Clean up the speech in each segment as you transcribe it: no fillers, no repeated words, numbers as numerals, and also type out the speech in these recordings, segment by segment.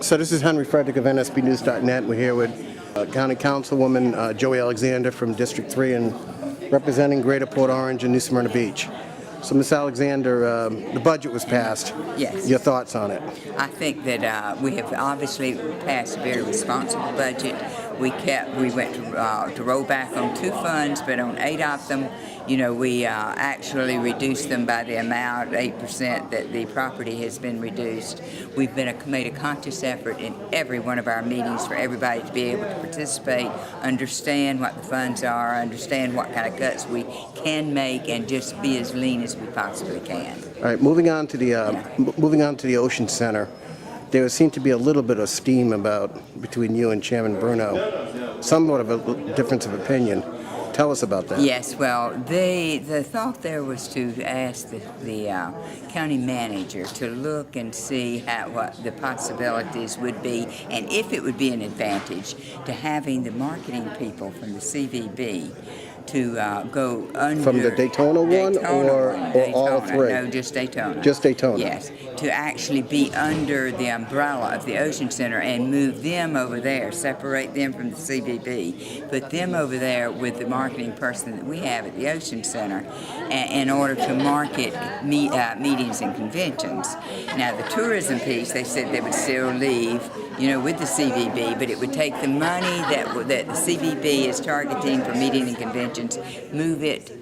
So this is Henry Frederick of NSBnews.net. We're here with County Councilwoman Joie Alexander from District 3 and representing Greater Port Orange and New Smyrna Beach. So Ms. Alexander, the budget was passed. Yes. Your thoughts on it? I think that we have obviously passed a very responsible budget. We went to roll back on 2 funds, but on 8 of them, we actually reduced them by the amount, 8%, that the property has been reduced. We've made a conscious effort in every one of our meetings for everybody to be able to participate, understand what the funds are, understand what kind of cuts we can make, and just be as lean as we possibly can. All right, moving on to the Ocean Center. There seemed to be a little bit of steam between you and Chairman Bruno, somewhat of a difference of opinion. Tell us about that. Yes, well, the thought there was to ask the county manager to look and see what the possibilities would be, and if it would be an advantage to having the marketing people from the CVB to go under... From the Daytona one or all 3? No, just Daytona. Just Daytona. Yes, to actually be under the umbrella of the Ocean Center and move them over there, separate them from the CVB, put them over there with the marketing person that we have at the Ocean Center in order to market meetings and conventions. Now, the tourism piece, they said they would still leave, with the CVB, but it would take the money that the CVB is targeting for meeting and conventions, move it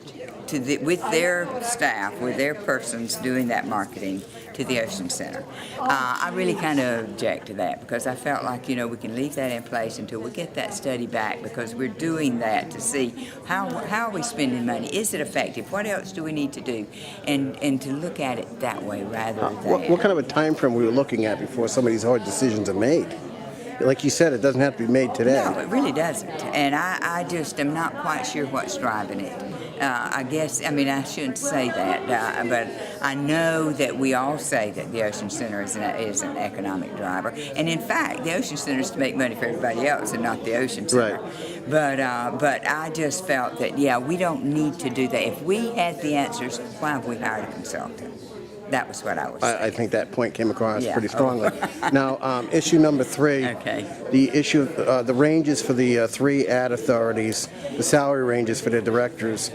to with their staff, with their persons doing that marketing, to the Ocean Center. I really kind of object to that because I felt like, we can leave that in place until we get that study back, because we're doing that to see how are we spending money? Is it effective? What else do we need to do? And to look at it that way rather than... What kind of a time frame were we looking at before some of these hard decisions are made? Like you said, it doesn't have to be made today. No, it really doesn't. And I just am not quite sure what's driving it. I shouldn't say that, but I know that we all say that the Ocean Center is an economic driver. And in fact, the Ocean Center is to make money for everybody else and not the Ocean Center. Right. But I just felt that, we don't need to do that. If we had the answers, why have we hired a consultant? That was what I was saying. I think that point came across pretty strongly. Now, issue number 3, the issue of the ranges for the 3 ad authorities, the salary ranges for the directors,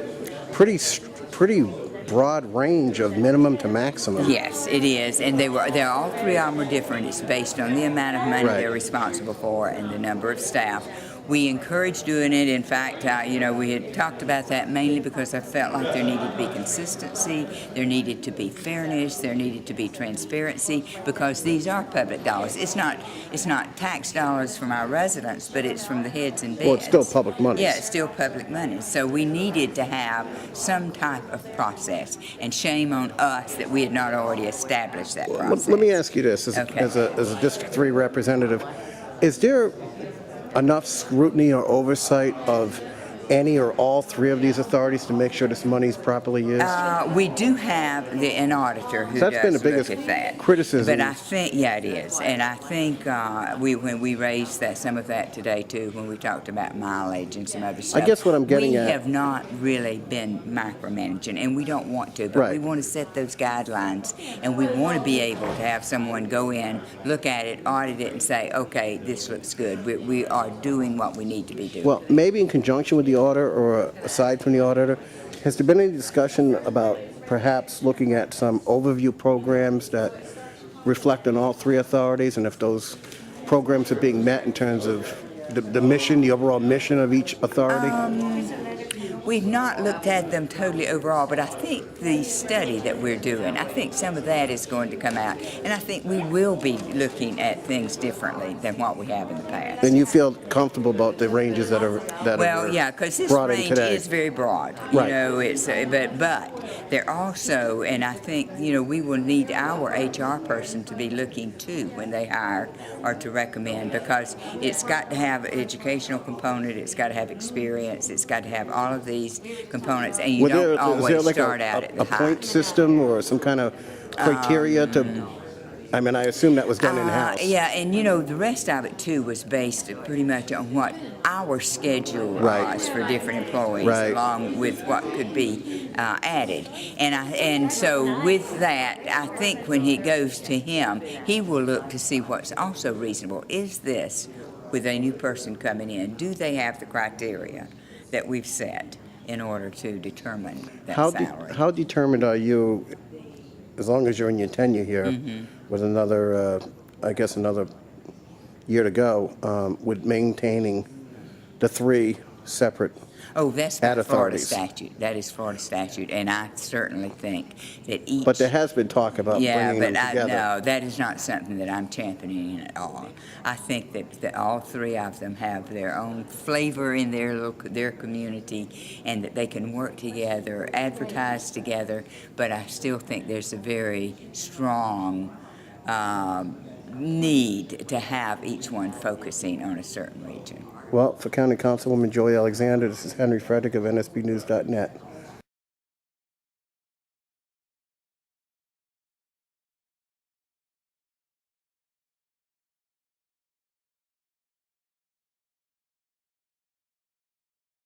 pretty broad range of minimum to maximum. Yes, it is, and they're all 3 of them are different. It's based on the amount of money they're responsible for and the number of staff. We encourage doing it. In fact, we had talked about that mainly because I felt like there needed to be consistency, there needed to be fairness, there needed to be transparency, because these are public dollars. It's not tax dollars from our residents, but it's from the heads and beds. Well, it's still public money. Yeah, it's still public money. So we needed to have some type of process, and shame on us that we had not already established that process. Let me ask you this, as a District 3 representative, is there enough scrutiny or oversight of any or all 3 of these authorities to make sure this money is properly used? We do have an auditor who That's been the does biggest look at that. criticism. But I think, it is. And I think when we raised some of that today, too, when we talked about mileage and some other stuff. I guess what I'm getting at... We have not really been micromanaging, and we don't want to, but we want to set those guidelines, and we want to be able to have someone go in, look at it, audit it, and say, okay, this looks good. We are doing what we need to be doing. Well, maybe in conjunction with the auditor or aside from the auditor, has there been any discussion about perhaps looking at some overview programs that reflect on all 3 authorities, and if those programs are being met in terms of the mission, the overall mission of each authority? We've not looked at them totally overall, but I think the study that we're doing, I think some of that is going to come out, and I think we will be looking at things differently than what we have in the past. And you feel comfortable about the ranges that are because this range is very broad. It's but they're also, and I think we will need our HR person to be looking too when they hire or to recommend, because it's got to have an educational component, it's got to have experience, it's got to have all of these components, and you don't always start out at the high. A point system or some kind of criteria to I mean, I assume that was done in-house. Yeah, and the rest of it too was based pretty much on what our schedule Right. was for different employees, Right. along with what could be added. And so with that, I think when he goes to him, he will look to see what's also reasonable. Is this, with a new person coming in, do they have the criteria that we've set in order to determine that salary? How determined are you, as long as you're in your tenure here, with another, I guess another year to go, with maintaining the 3 separate Oh, that's ad by Florida authorities? statute. That is Florida statute, and I certainly think that each. But there has been talk about bringing them together. No, that is not something that I'm championing at all. I think that all 3 of them have their own flavor in their community, and that they can work together, advertise together. But I still think there's a very strong need to have each one focusing on a certain region. Well, for County Councilwoman Joie Alexander, this is Henry Frederick of NSBnews.net.